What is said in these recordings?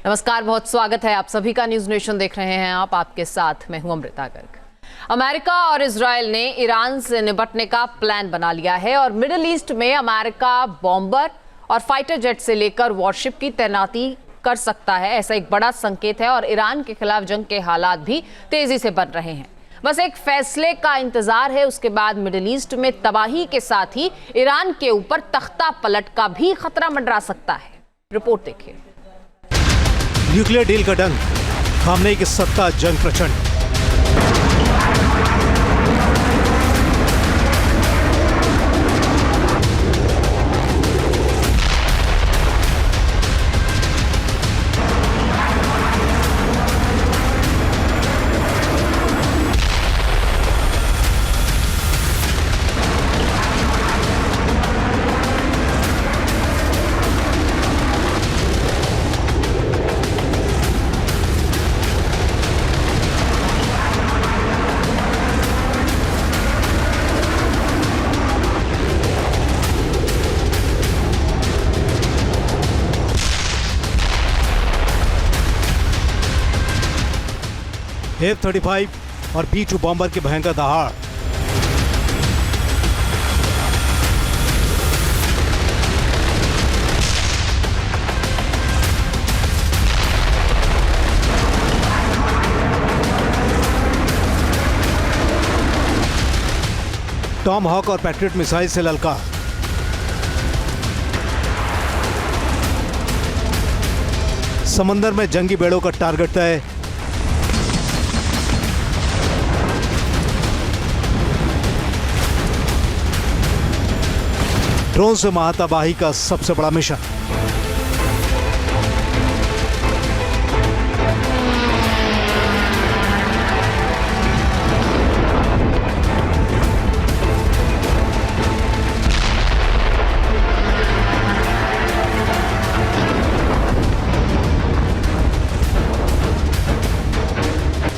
नमस्कार, बहुत स्वागत है आप सभी का। न्यूज नेशन देख रहे हैं आप, आपके साथ मैं हूं अमृता गर्ग। अमेरिका और इजराइल ने ईरान से निपटने का प्लान बना लिया है और मिडिल ईस्ट में अमेरिका बॉम्बर और फाइटर जेट से लेकर वॉरशिप की तैनाती कर सकता है, ऐसा एक बड़ा संकेत है। और ईरान के खिलाफ जंग के हालात भी तेजी से बन रहे हैं। बस एक फैसले का इंतजार है, उसके बाद मिडिल ईस्ट में तबाही के साथ ही ईरान के ऊपर तख्ता पलट का भी खतरा मंडरा सकता है। रिपोर्ट देखिए। न्यूक्लियर डील का डंक, खामनेई की सत्ता जंग प्रचंड। F-35 और B-2 बॉम्बर की भयंकर दहाड़। टॉम हॉक और पैट्रियट मिसाइल से ललकार। समंदर में जंगी बेड़ों का टारगेट तय। ड्रोन से महातबाही का सबसे बड़ा मिशन।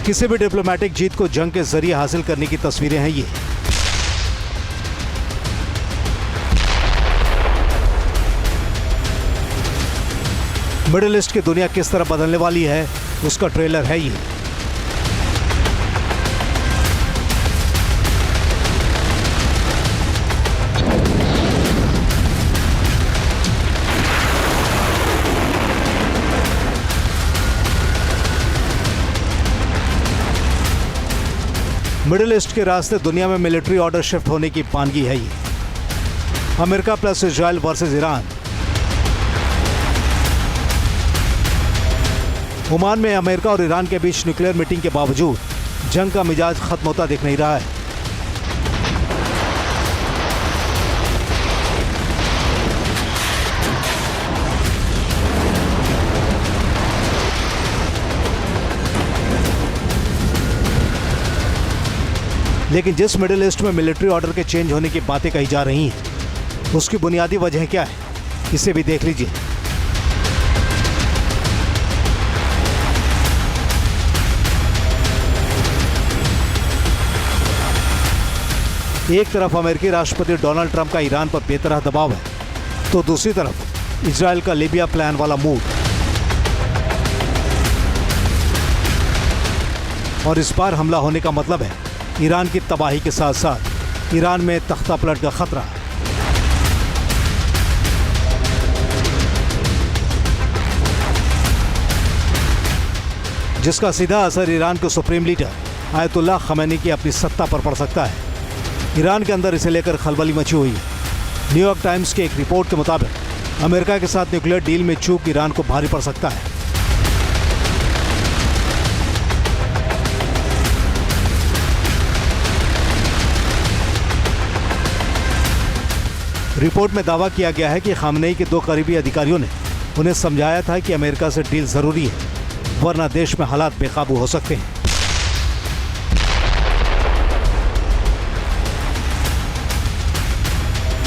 किसी भी डिप्लोमेटिक जीत को जंग के जरिए हासिल करने की तस्वीरें हैं ये। मिडिल ईस्ट की दुनिया किस तरह बदलने वाली है, उसका ट्रेलर है ये। मिडिल ईस्ट के रास्ते दुनिया में मिलिट्री ऑर्डर शिफ्ट होने की पानगी है ये। America plus Israel versus Iran. Oman में अमेरिका और ईरान के बीच न्यूक्लियर मीटिंग के बावजूद जंग का मिजाज खत्म होता दिख नहीं रहा है। लेकिन जिस मिडिल ईस्ट में मिलिट्री ऑर्डर के चेंज होने की बातें कही जा रही हैं, उसकी बुनियादी वजह क्या है, इसे भी देख लीजिए। एक तरफ अमेरिकी राष्ट्रपति डोनाल्ड ट्रंप का ईरान पर बेतरह दबाव है, तो दूसरी तरफ इजराइल का लीबिया प्लान वाला मूड। और इस बार हमला होने का मतलब है ईरान की तबाही के साथ साथ ईरान में तख्ता पलट का खतरा। जिसका सीधा असर ईरान के सुप्रीम लीडर आयतुल्लाह खमैनी की अपनी सत्ता पर पड़ सकता है। ईरान के अंदर इसे लेकर खलबली मची हुई है। न्यूयॉर्क टाइम्स की एक रिपोर्ट के मुताबिक अमेरिका के साथ न्यूक्लियर डील में चूक ईरान को भारी पड़ सकता है। रिपोर्ट में दावा किया गया है कि खामनेई के दो करीबी अधिकारियों ने उन्हें समझाया था कि अमेरिका से डील जरूरी है, वरना देश में हालात बेकाबू हो सकते हैं।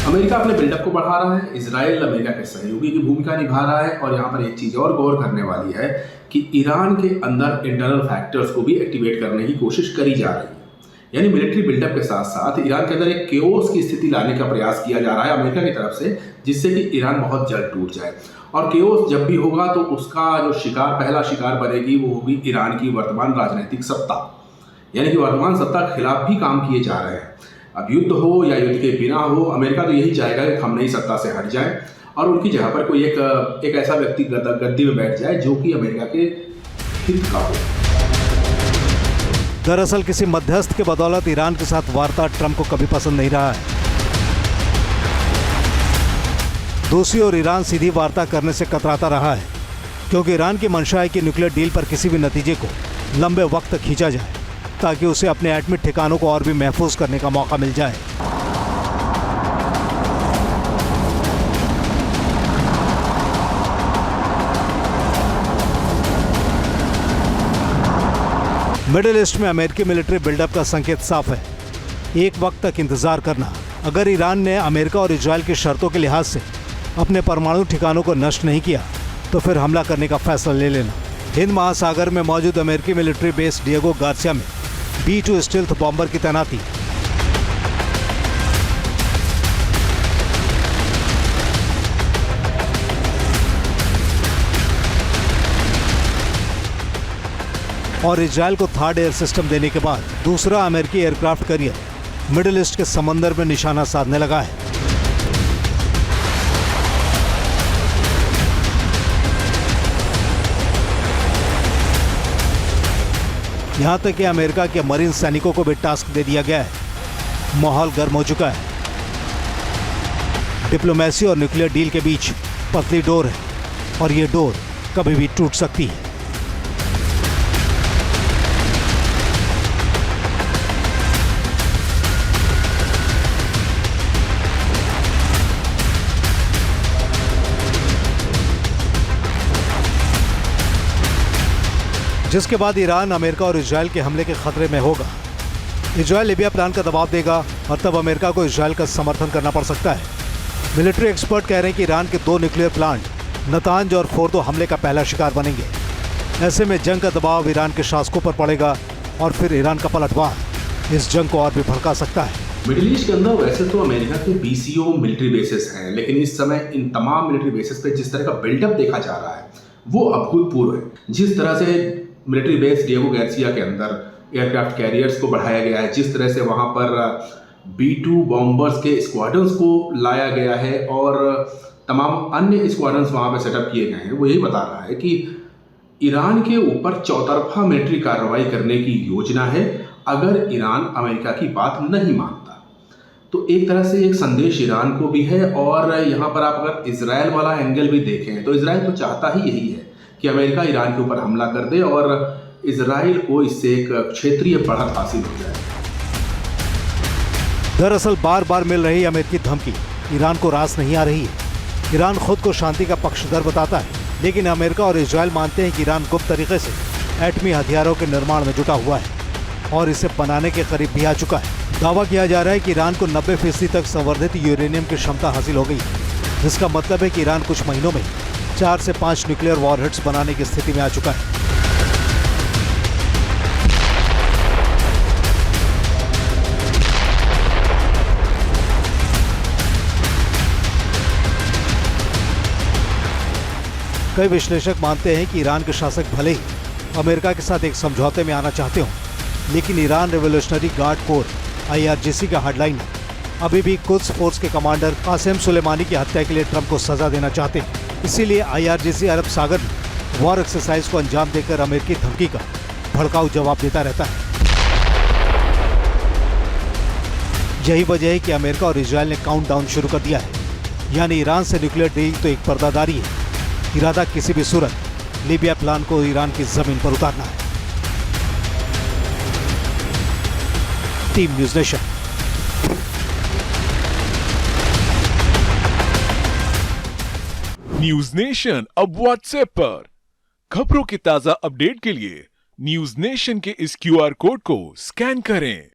अमेरिका अपने बिल्डअप को बढ़ा रहा है, इजराइल अमेरिका के सहयोगी की भूमिका निभा रहा है। और यहाँ पर एक चीज़ और गौर करने वाली है कि ईरान के अंदर इंटरनल फैक्टर्स को भी एक्टिवेट करने की कोशिश करी जा रही है। यानी मिलिट्री बिल्डअप के साथ साथ ईरान के अंदर एक केओस की स्थिति लाने का प्रयास किया जा रहा है अमेरिका की तरफ से, जिससे कि ईरान बहुत जल्द टूट जाए। और केओस जब भी होगा तो उसका जो शिकार, पहला शिकार बनेगी वो होगी ईरान की वर्तमान राजनीतिक सत्ता, यानी कि वर्तमान सत्ता के खिलाफ भी काम किए जा रहे हैं। अब युद्ध हो या युद्ध के बिना हो, अमेरिका तो यही चाहेगा कि हम नई सत्ता से हट जाए और उनकी जगह पर कोई एक ऐसा व्यक्ति गद्दी में बैठ जाए जो कि अमेरिका के हित का हो। दरअसल किसी मध्यस्थ के बदौलत ईरान के साथ वार्ता ट्रंप को कभी पसंद नहीं रहा है। दूसरी ओर ईरान सीधी वार्ता करने से कतराता रहा है, क्योंकि ईरान की मंशा है कि न्यूक्लियर डील पर किसी भी नतीजे को लंबे वक्त तक खींचा जाए, ताकि उसे अपने एटमी ठिकानों को और भी महफूज करने का मौका मिल जाए। मिडिल ईस्ट में अमेरिकी मिलिट्री बिल्डअप का संकेत साफ है, एक वक्त तक इंतजार करना। अगर ईरान ने अमेरिका और इजरायल की शर्तों के लिहाज से अपने परमाणु ठिकानों को नष्ट नहीं किया तो फिर हमला करने का फैसला ले लेना। हिंद महासागर में मौजूद अमेरिकी मिलिट्री बेस डिएगो गार्सिया में B-2 स्टील्थ बॉम्बर की तैनाती, और इजरायल को थर्ड एयर सिस्टम देने के बाद दूसरा अमेरिकी एयरक्राफ्ट कैरियर मिडिल ईस्ट के समंदर में निशाना साधने लगा है। यहां तक कि अमेरिका के मरीन सैनिकों को भी टास्क दे दिया गया है। माहौल गर्म हो चुका है। डिप्लोमेसी और न्यूक्लियर डील के बीच पतली डोर है और ये डोर कभी भी टूट सकती है। जिसके बाद ईरान अमेरिका और इजरायल के हमले के खतरे में होगा। इजरायल लीबिया प्लान का दबाव देगा और तब अमेरिका को इजरायल का समर्थन करना पड़ सकता है। मिलिट्री एक्सपर्ट कह रहे हैं कि ईरान के 2 न्यूक्लियर प्लांट नतांज और फोर्दो हमले का पहला शिकार बनेंगे। ऐसे में जंग का दबाव ईरान के शासकों पर पड़ेगा और फिर ईरान का पलटवार इस जंग को और भी भड़का सकता है। मिडिल ईस्ट के अंदर वैसे तो अमेरिका के BCO मिलिट्री बेसिस हैं, लेकिन इस समय इन तमाम मिलिट्री बेसिस पे जिस तरह का बिल्डअप देखा जा रहा है वो अभूतपूर्व है। जिस तरह से मिलिट्री बेस डिएगो गार्सिया के अंदर एयरक्राफ्ट कैरियर्स को बढ़ाया गया है, जिस तरह से वहाँ पर B-2 बॉम्बर्स के स्क्वाड्रंस को लाया गया है और तमाम अन्य स्क्वाड्रंस वहाँ पर सेटअप किए गए हैं, वो यही बता रहा है कि ईरान के ऊपर चौतरफा मिलिट्री कार्रवाई करने की योजना है अगर ईरान अमेरिका की बात नहीं मानता। तो एक तरह से एक संदेश ईरान को भी है। और यहाँ पर आप अगर इजराइल वाला एंगल भी देखें तो इजराइल तो चाहता ही यही है कि अमेरिका ईरान के ऊपर हमला कर दे और इजराइल को इससे एक क्षेत्रीय बढ़त हासिल हो जाए। दरअसल बार बार मिल रही अमेरिकी धमकी ईरान को रास नहीं आ रही है। ईरान खुद को शांति का पक्षधर बताता है, लेकिन अमेरिका और इजरायल मानते हैं कि ईरान गुप्त तरीके से एटमी हथियारों के निर्माण में जुटा हुआ है और इसे बनाने के करीब भी आ चुका है। दावा किया जा रहा है कि ईरान को 90% तक संवर्धित यूरेनियम की क्षमता हासिल हो गई है, जिसका मतलब है कि ईरान कुछ महीनों में 4 से 5 न्यूक्लियर वॉरहेड्स बनाने की स्थिति में आ चुका है। कई विश्लेषक मानते हैं कि ईरान के शासक भले ही अमेरिका के साथ एक समझौते में आना चाहते हों, लेकिन Iran revolutionary guard core IRGC का हेडलाइनर अभी भी कुद्स फोर्स के कमांडर कासिम सुलेमानी की हत्या के लिए ट्रंप को सजा देना चाहते हैं। इसीलिए IRGC अरब सागर में वॉर एक्सरसाइज को अंजाम देकर अमेरिकी धमकी का भड़काऊ जवाब देता रहता है। यही वजह है कि अमेरिका और इजरायल ने काउंटडाउन शुरू कर दिया है, यानी ईरान से न्यूक्लियर डील तो एक पर्दादारी है, इरादा किसी भी सूरत लीबिया प्लान को ईरान की जमीन पर उतारना है। Team news nation. News nation अब व्हाट्सएप पर खबरों की ताजा अपडेट के लिए न्यूज नेशन के इस QR कोड को स्कैन करें।